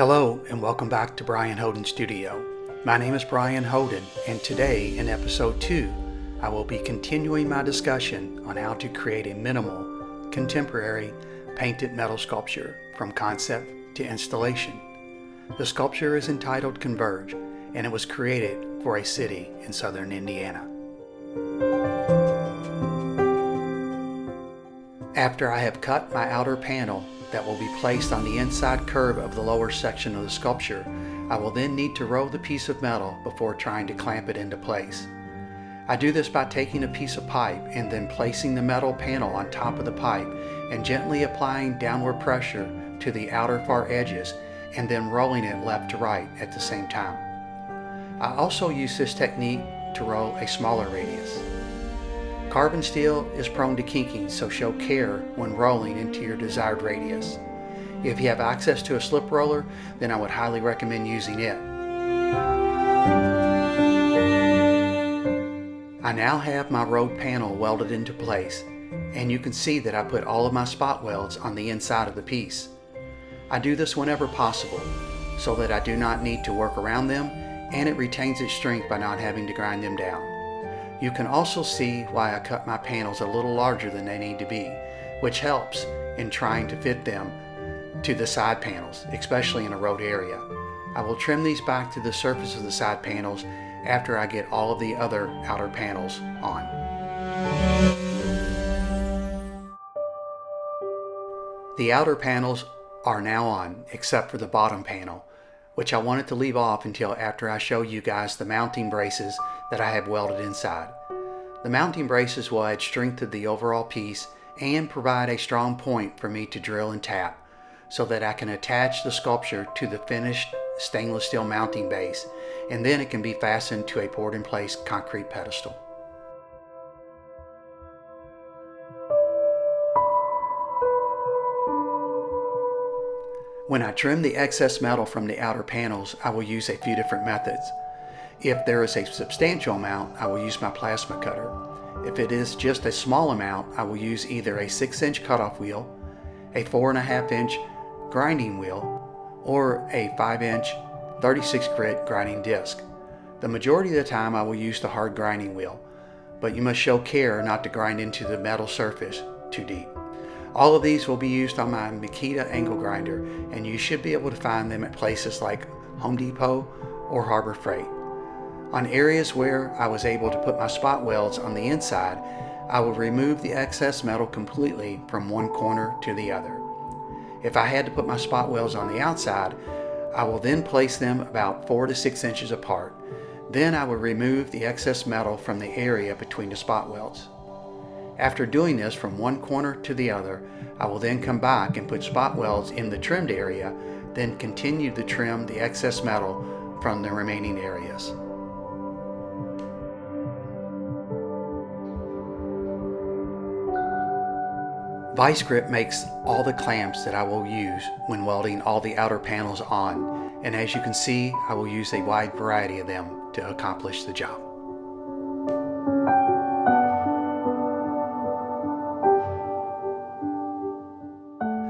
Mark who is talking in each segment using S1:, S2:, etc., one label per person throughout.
S1: Hello and welcome back to Brian Hoden Studio. My name is Brian Hoden, and today in episode 2 I will be continuing my discussion on how to create a minimal, contemporary, painted metal sculpture from concept to installation. The sculpture is entitled Converge, and it was created for a city in southern Indiana. After I have cut my outer panel that will be placed on the inside curve of the lower section of the sculpture, I will then need to roll the piece of metal before trying to clamp it into place. I do this by taking a piece of pipe and then placing the metal panel on top of the pipe and gently applying downward pressure to the outer far edges and then rolling it left to right at the same time. I also use this technique to roll a smaller radius. Carbon steel is prone to kinking, so show care when rolling into your desired radius. If you have access to a slip roller, then I would highly recommend using it. I now have my road panel welded into place, and you can see that I put all of my spot welds on the inside of the piece. I do this whenever possible, so that I do not need to work around them, and it retains its strength by not having to grind them down. You can also see why I cut my panels a little larger than they need to be, which helps in trying to fit them to the side panels, especially in a road area. I will trim these back to the surface of the side panels after I get all of the other outer panels on. The outer panels are now on, except for the bottom panel, which I wanted to leave off until after I show you guys the mounting braces that I have welded inside. The mounting braces will add strength to the overall piece and provide a strong point for me to drill and tap so that I can attach the sculpture to the finished stainless steel mounting base, and then it can be fastened to a poured in place concrete pedestal. When I trim the excess metal from the outer panels, I will use a few different methods. If there is a substantial amount, I will use my plasma cutter. If it is just a small amount, I will use either a 6-inch cutoff wheel, a 4.5-inch grinding wheel, or a 5-inch 36 grit grinding disc. The majority of the time I will use the hard grinding wheel, but you must show care not to grind into the metal surface too deep. All of these will be used on my Makita angle grinder, and you should be able to find them at places like Home Depot or Harbor Freight. On areas where I was able to put my spot welds on the inside, I will remove the excess metal completely from one corner to the other. If I had to put my spot welds on the outside, I will then place them about 4 to 6 inches apart. Then I will remove the excess metal from the area between the spot welds. After doing this from one corner to the other, I will then come back and put spot welds in the trimmed area, then continue to trim the excess metal from the remaining areas. Vice grip makes all the clamps that I will use when welding all the outer panels on, and as you can see, I will use a wide variety of them to accomplish the job.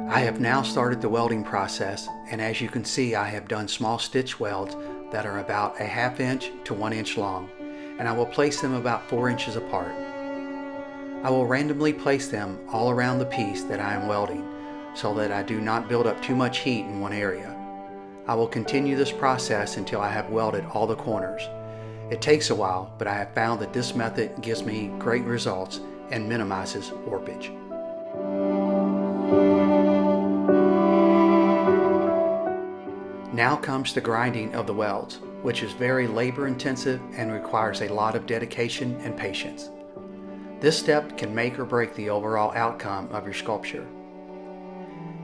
S1: I have now started the welding process, and as you can see, I have done small stitch welds that are about a 1/2 inch to 1 inch long, and I will place them about 4 inches apart. I will randomly place them all around the piece that I am welding so that I do not build up too much heat in one area. I will continue this process until I have welded all the corners. It takes a while, but I have found that this method gives me great results and minimizes warpage. Now comes the grinding of the welds, which is very labor intensive and requires a lot of dedication and patience. This step can make or break the overall outcome of your sculpture.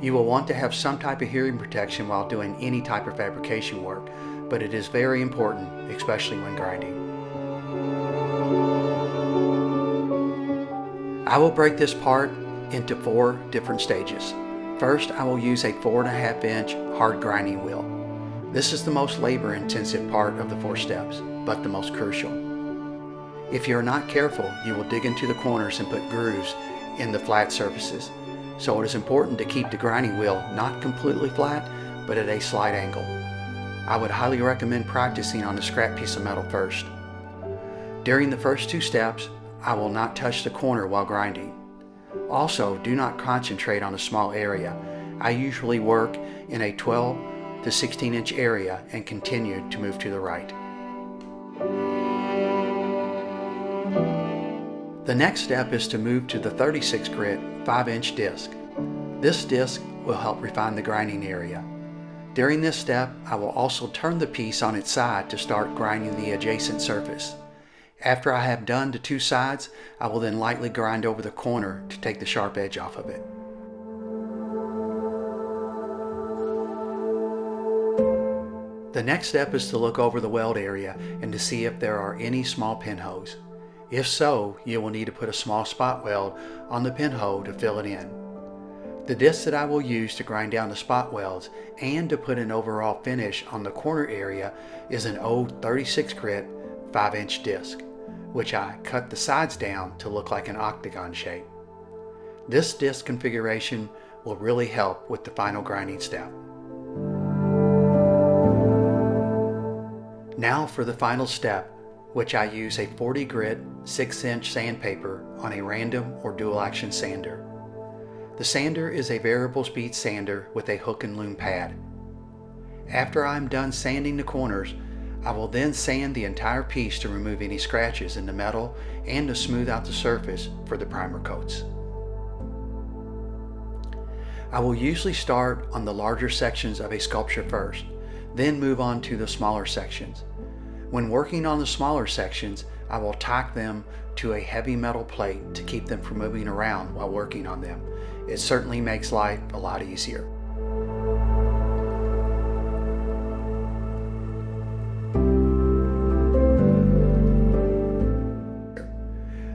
S1: You will want to have some type of hearing protection while doing any type of fabrication work, but it is very important, especially when grinding. I will break this part into 4 different stages. First, I will use a 4.5-inch hard grinding wheel. This is the most labor-intensive part of the 4 steps, but the most crucial. If you are not careful, you will dig into the corners and put grooves in the flat surfaces. So it is important to keep the grinding wheel not completely flat, but at a slight angle. I would highly recommend practicing on a scrap piece of metal first. During the first 2 steps, I will not touch the corner while grinding. Also, do not concentrate on a small area. I usually work in a 12 to 16 inch area and continue to move to the right. The next step is to move to the 36 grit 5-inch disc. This disc will help refine the grinding area. During this step, I will also turn the piece on its side to start grinding the adjacent surface. After I have done the 2 sides, I will then lightly grind over the corner to take the sharp edge off of it. The next step is to look over the weld area and to see if there are any small pinholes. If so, you will need to put a small spot weld on the pinhole to fill it in. The disc that I will use to grind down the spot welds and to put an overall finish on the corner area is an old 36 grit 5-inch disc, which I cut the sides down to look like an octagon shape. This disc configuration will really help with the final grinding step. Now for the final step, which I use a 40 grit 6-inch sandpaper on a random or dual action sander. The sander is a variable speed sander with a hook and loom pad. After I'm done sanding the corners, I will then sand the entire piece to remove any scratches in the metal and to smooth out the surface for the primer coats. I will usually start on the larger sections of a sculpture first, then move on to the smaller sections. When working on the smaller sections, I will tack them to a heavy metal plate to keep them from moving around while working on them. It certainly makes life a lot easier.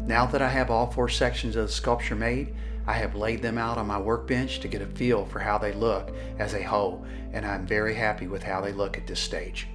S1: Now that I have all 4 sections of the sculpture made, I have laid them out on my workbench to get a feel for how they look as a whole, and I'm very happy with how they look at this stage.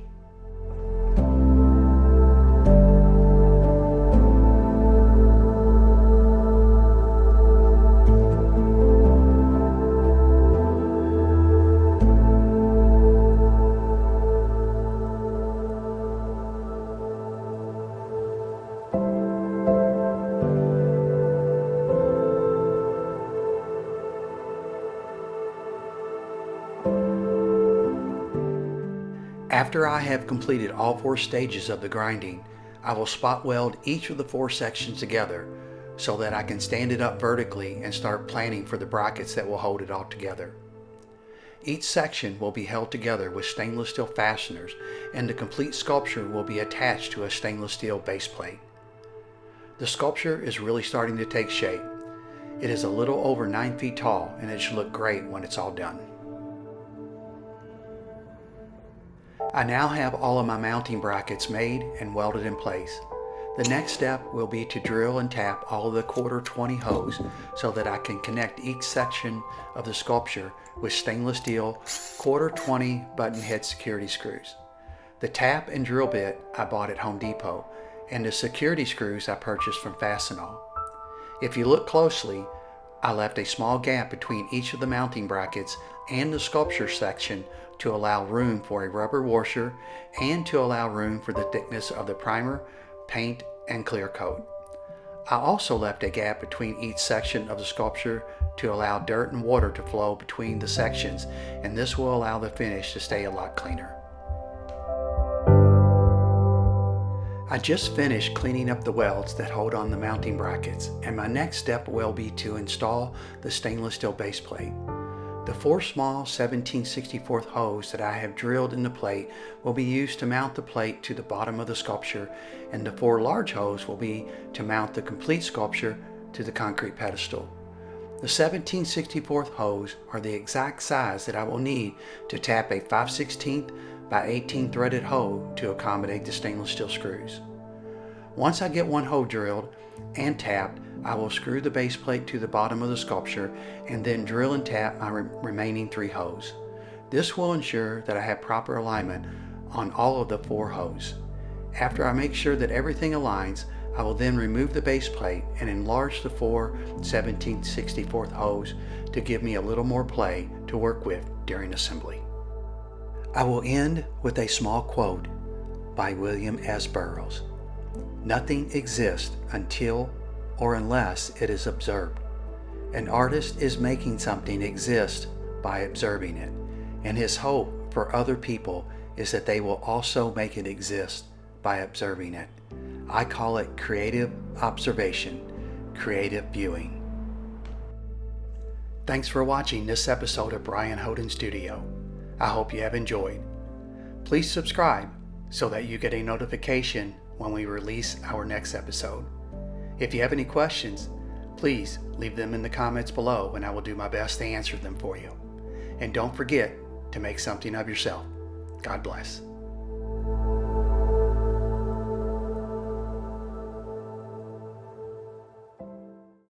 S1: After I have completed all 4 stages of the grinding, I will spot weld each of the 4 sections together so that I can stand it up vertically and start planning for the brackets that will hold it all together. Each section will be held together with stainless steel fasteners, and the complete sculpture will be attached to a stainless steel base plate. The sculpture is really starting to take shape. It is a little over 9 feet tall, and it should look great when it's all done. I now have all of my mounting brackets made and welded in place. The next step will be to drill and tap all of the 1/4 holes so that I can connect each section of the sculpture with stainless steel 1/4 button head security screws. The tap and drill bit I bought at Home Depot, and the security screws I purchased from Fastenal. If you look closely, I left a small gap between each of the mounting brackets and the sculpture section to allow room for a rubber washer and to allow room for the thickness of the primer, paint, and clear coat. I also left a gap between each section of the sculpture to allow dirt and water to flow between the sections, and this will allow the finish to stay a lot cleaner. I just finished cleaning up the welds that hold on the mounting brackets, and my next step will be to install the stainless steel base plate. The 4 small 17/64 holes that I have drilled in the plate will be used to mount the plate to the bottom of the sculpture, and the 4 large holes will be to mount the complete sculpture to the concrete pedestal. The 17/64 holes are the exact size that I will need to tap a 5/16 by 18 threaded hole to accommodate the stainless steel screws. Once I get one hole drilled and tapped, I will screw the base plate to the bottom of the sculpture and then drill and tap my remaining 3 holes. This will ensure that I have proper alignment on all of the 4 holes. After I make sure that everything aligns, I will then remove the base plate and enlarge the 4 17/64 holes to give me a little more play to work with during assembly. I will end with a small quote by William S. Burroughs. Nothing exists until or unless it is observed. An artist is making something exist by observing it, and his hope for other people is that they will also make it exist by observing it. I call it creative observation, creative viewing. Thanks for watching this episode of Brian Houghton Studio. I hope you have enjoyed. Please subscribe so that you get a notification when we release our next episode. If you have any questions, please leave them in the comments below and I will do my best to answer them for you. And don't forget to make something of yourself. God bless.